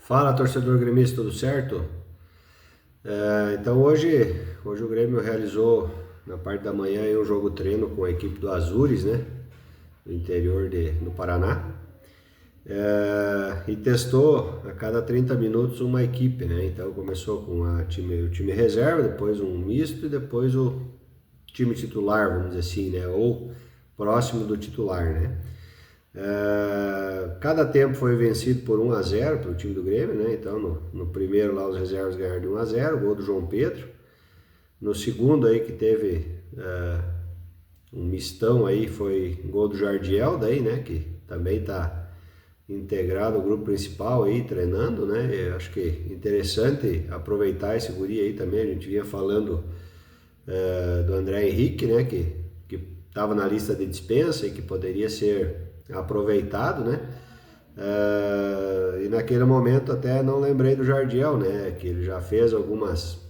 Fala, torcedor gremista, tudo certo? Então hoje o Grêmio realizou na parte da manhã aí um jogo treino com a equipe do Azures, né? Do interior do Paraná. E testou a cada 30 minutos uma equipe, né? Então começou com o time reserva, depois um misto e depois o time titular, vamos dizer assim, né? Ou próximo do titular, né? Cada tempo foi vencido por 1-0 pelo time do Grêmio, né? Então no primeiro lá os reservas ganharam de 1-0, gol do João Pedro. No segundo aí que teve um mistão aí foi gol do Jardiel daí, né? Que também está integrado ao grupo principal aí, treinando, né? Eu acho que é interessante aproveitar esse guri aí também. A gente vinha falando do André Henrique, né? Que estava na lista de dispensa e que poderia ser aproveitado, né? E naquele momento até não lembrei do Jardiel, né? Que ele já fez alguns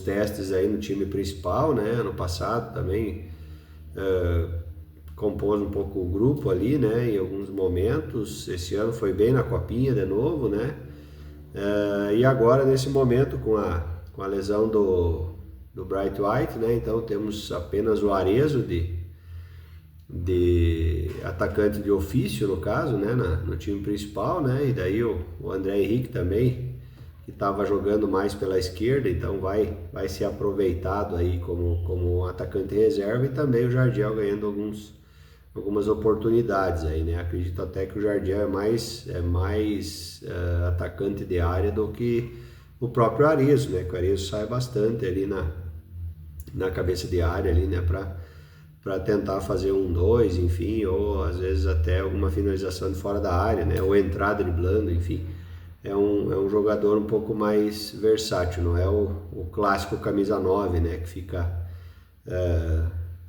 testes aí no time principal, né? Ano passado também compôs um pouco o grupo ali, né? Em alguns momentos. Esse ano foi bem na copinha de novo, né? E agora nesse momento com a lesão do Bright White, né? Então temos apenas o Arezzo de atacante de ofício, no caso, né, no time principal, né, e daí o André Henrique também, que estava jogando mais pela esquerda, então vai ser aproveitado aí como atacante reserva, e também o Jardiel ganhando algumas oportunidades aí, né. Acredito até que o Jardiel é mais atacante de área do que o próprio Arezzo, né, que o Arezzo sai bastante ali na cabeça de área ali, né, para tentar fazer 1-2, enfim, ou às vezes até alguma finalização de fora da área, né, ou entrada driblando, enfim. É um jogador um pouco mais versátil, não é o clássico camisa 9, né, que fica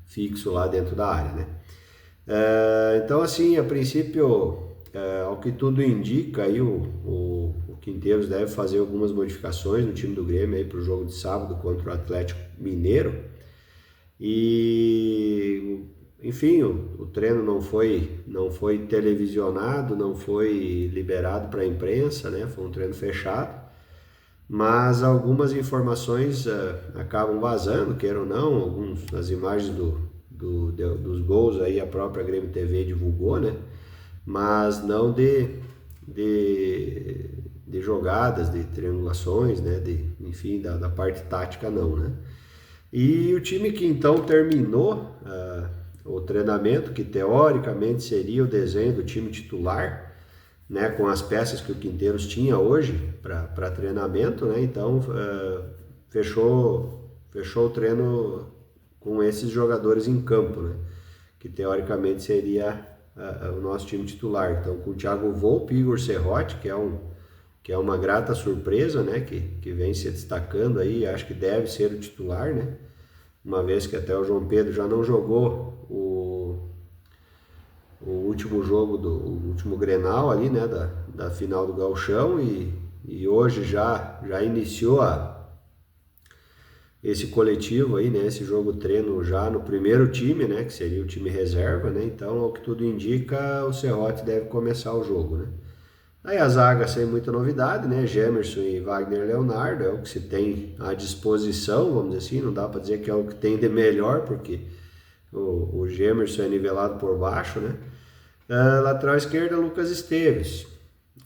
fixo lá dentro da área, né. Então, assim, a princípio, ao que tudo indica, aí o Quinteiros deve fazer algumas modificações no time do Grêmio para o jogo de sábado contra o Atlético Mineiro. E enfim, o treino não foi televisionado, não foi liberado para a imprensa, né? Foi um treino fechado, mas algumas informações acabam vazando, queira ou não, as imagens dos gols aí a própria Grêmio TV divulgou, né? Mas não de jogadas, de triangulações, né? Enfim, da parte tática não, né? E o time que então terminou o treinamento, que teoricamente seria o desenho do time titular, né, com as peças que o Quinteiros tinha hoje para treinamento, né, então fechou o treino com esses jogadores em campo, né, que teoricamente seria o nosso time titular. Então com o Thiago Volpi e Igor Serrote, que é uma grata surpresa, né, que vem se destacando aí, acho que deve ser o titular, né, uma vez que até o João Pedro já não jogou o último jogo, o último Grenal ali, né, da final do Gauchão, e hoje já iniciou esse coletivo aí, né, esse jogo treino já no primeiro time, né, que seria o time reserva, né, então ao que tudo indica o Serrote deve começar o jogo, né. Aí a zaga sem muita novidade, né? Gemerson e Wagner Leonardo é o que se tem à disposição, vamos dizer assim, não dá para dizer que é o que tem de melhor, porque o Gemerson é nivelado por baixo, né? Lateral esquerda, Lucas Esteves.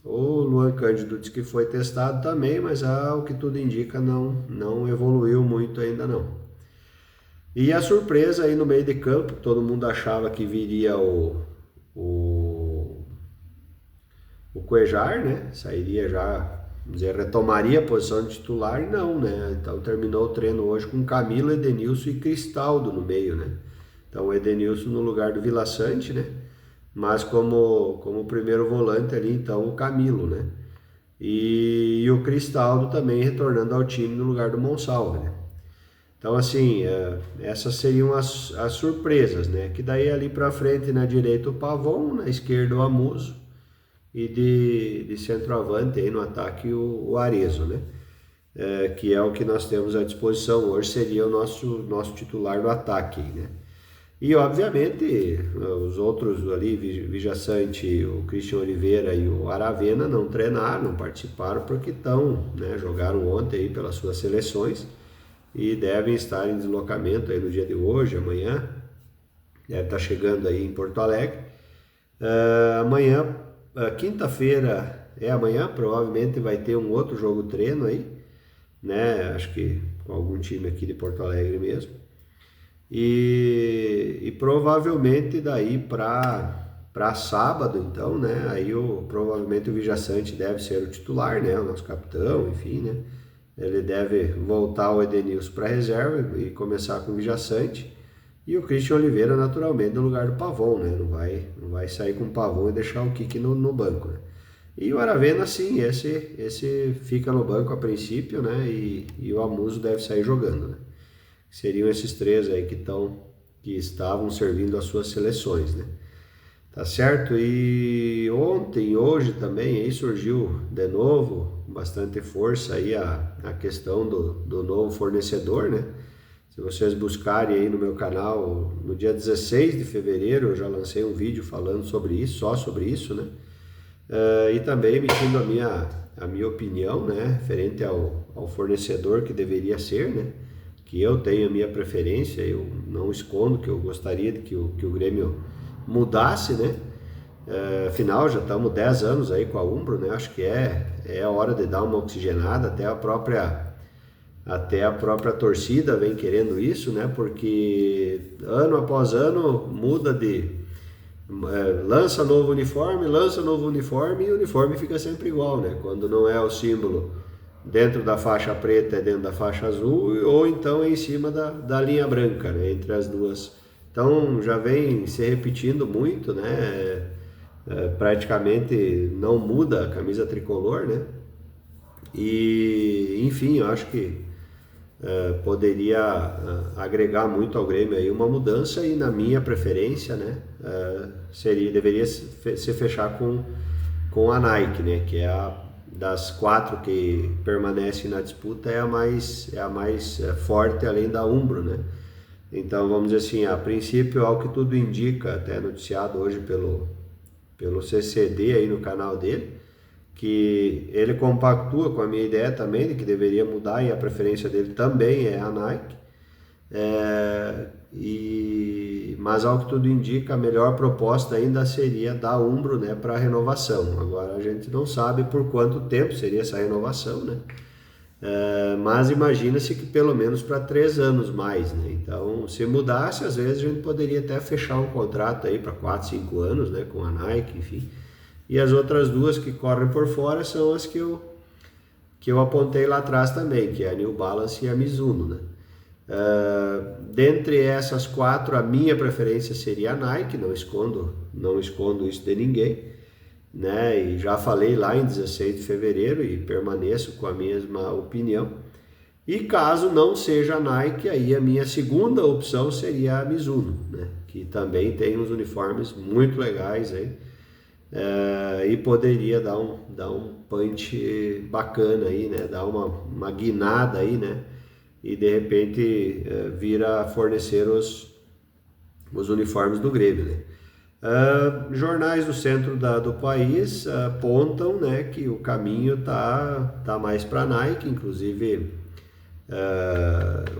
O Luan Cândido disse que foi testado também, mas ao que tudo indica não evoluiu muito ainda não. E a surpresa aí no meio de campo, todo mundo achava que viria o Cuejar, né? Sairia já, vamos dizer, retomaria a posição de titular, e não, né? Então terminou o treino hoje com Camilo, Edenilson e Cristaldo no meio, né? Então o Edenilson no lugar do Vila Sante, né? Mas como primeiro volante ali, então o Camilo, né? E o Cristaldo também retornando ao time no lugar do Monsalve, né? Então assim, essas seriam as surpresas, né? Que daí ali para frente na direita o Pavon, na esquerda o Amuso, e de centroavante aí no ataque o Arezzo, né? Que é o que nós temos à disposição hoje, seria o nosso titular no ataque, né? E obviamente os outros ali, Vijaçante, o Christian Oliveira e o Aravena não treinaram, não participaram porque estão, né, jogaram ontem aí pelas suas seleções e devem estar em deslocamento aí no dia de hoje, amanhã, deve estar chegando aí em Porto Alegre. Amanhã, quinta-feira é amanhã, provavelmente vai ter um outro jogo treino aí, né? Acho que com algum time aqui de Porto Alegre mesmo. E provavelmente daí para sábado, então, né? Aí provavelmente o Vijaçante deve ser o titular, né? O nosso capitão, enfim, né? Ele deve voltar o Edenilson para reserva e começar com o Vijaçante. E o Christian Oliveira, naturalmente, no lugar do Pavon, né? Não vai sair com o Pavon e deixar o Kiki no banco, né? E o Aravena, sim, esse fica no banco a princípio, né? E o Amuso deve sair jogando, né? Seriam esses três aí que estavam servindo as suas seleções, né? Tá certo? E ontem, hoje também, aí surgiu de novo, com bastante força aí a questão do novo fornecedor, né? Se vocês buscarem aí no meu canal, no dia 16 de fevereiro eu já lancei um vídeo falando sobre isso, só sobre isso, né? E também emitindo a minha opinião, né? Referente ao fornecedor que deveria ser, né? Que eu tenho a minha preferência, eu não escondo que eu gostaria de que o Grêmio mudasse, né? Afinal, já estamos 10 anos aí com a Umbro, né? Acho que é a hora de dar uma oxigenada, até a própria torcida vem querendo isso, né? Porque ano após ano muda lança novo uniforme e o uniforme fica sempre igual, né? Quando não é o símbolo dentro da faixa preta é dentro da faixa azul, ou então é em cima da linha branca, né? Entre as duas. Então já vem se repetindo muito, né? Praticamente não muda a camisa tricolor, né? E enfim, eu acho que poderia agregar muito ao Grêmio aí uma mudança, e na minha preferência, né, deveria se fechar com a Nike, né, que é das quatro que permanecem na disputa, é a mais forte, além da Umbro, né. Então vamos dizer assim, a princípio, ao que tudo indica, até noticiado hoje pelo CCD aí no canal dele, que ele compactua com a minha ideia também de que deveria mudar, e a preferência dele também é a Nike, mas ao que tudo indica, a melhor proposta ainda seria da Umbro, né, para renovação. Agora a gente não sabe por quanto tempo seria essa renovação, né? Mas imagina-se que pelo menos para 3 anos mais, né? Então, se mudasse, às vezes a gente poderia até fechar um contrato aí para 4, 5 anos, né, com a Nike, enfim. E as outras duas que correm por fora são as que eu apontei lá atrás também, que é a New Balance e a Mizuno, né? Dentre essas quatro, a minha preferência seria a Nike, não escondo isso de ninguém, né? E já falei lá em 16 de fevereiro e permaneço com a mesma opinião. E caso não seja a Nike, aí a minha segunda opção seria a Mizuno, né? Que também tem uns uniformes muito legais aí. E poderia dar um punch bacana aí, né? Dar uma guinada aí, né? E de repente vir a fornecer os uniformes do Grêmio, né? Jornais do centro do país apontam, né, que o caminho tá mais para a Nike, inclusive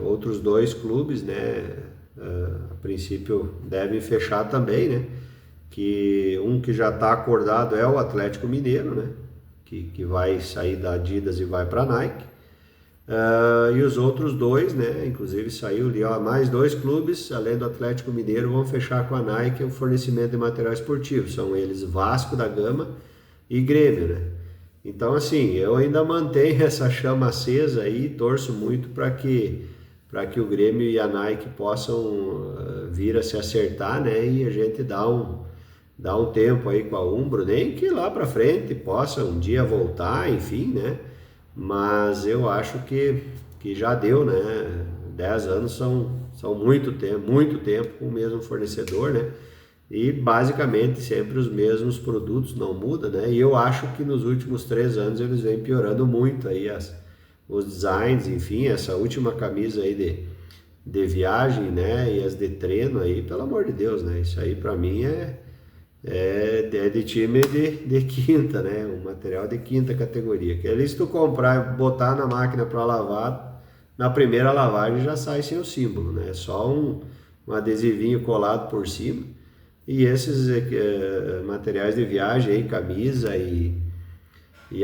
outros dois clubes, né, a princípio devem fechar também, né? Que já está acordado é o Atlético Mineiro, né? Que vai sair da Adidas e vai para a Nike. E os outros dois, né? Inclusive saiu ali, ó, mais 2 clubes, além do Atlético Mineiro, vão fechar com a Nike o fornecimento de material esportivo. São eles Vasco da Gama e Grêmio, né? Então, assim, eu ainda mantenho essa chama acesa aí e torço muito para que o Grêmio e a Nike possam vir a se acertar, né? E a gente dá um tempo aí com a Umbro, nem que lá para frente possa um dia voltar, enfim, né? Mas eu acho que já deu, né? 10 anos são muito tempo com o mesmo fornecedor, né? E basicamente sempre os mesmos produtos, não muda, né? E eu acho que nos últimos 3 anos eles vêm piorando muito aí os designs, enfim, essa última camisa aí de viagem, né? E as de treino aí, pelo amor de Deus, né? Isso aí para mim é de time de quinta, né? Um material de quinta categoria. Que ali se tu comprar e botar na máquina para lavar, na primeira lavagem já sai sem o símbolo, né? Só um adesivinho colado por cima. E esses materiais de viagem aí, camisa e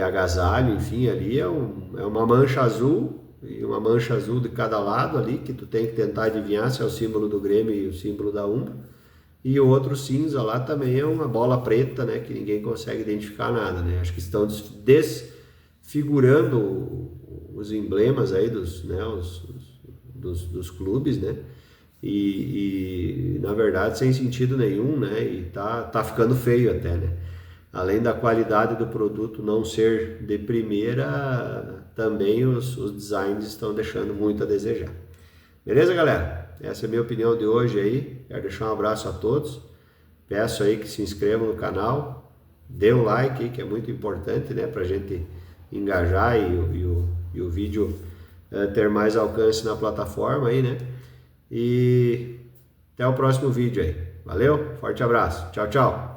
agasalho, enfim, ali é uma mancha azul e uma mancha azul de cada lado ali, que tu tem que tentar adivinhar se é o símbolo do Grêmio e o símbolo da Umbro. E o outro cinza lá também é uma bola preta, né, que ninguém consegue identificar nada, né? Acho que estão desfigurando os emblemas aí dos clubes, né? E na verdade sem sentido nenhum, né? E tá ficando feio até, né? Além da qualidade do produto não ser de primeira, também os designs estão deixando muito a desejar. Beleza, galera? Essa é a minha opinião de hoje aí. Quero deixar um abraço a todos. Peço aí que se inscrevam no canal, dê um like aí, que é muito importante, né? Pra gente engajar e o vídeo ter mais alcance na plataforma aí, né? E até o próximo vídeo aí. Valeu, forte abraço. Tchau, tchau.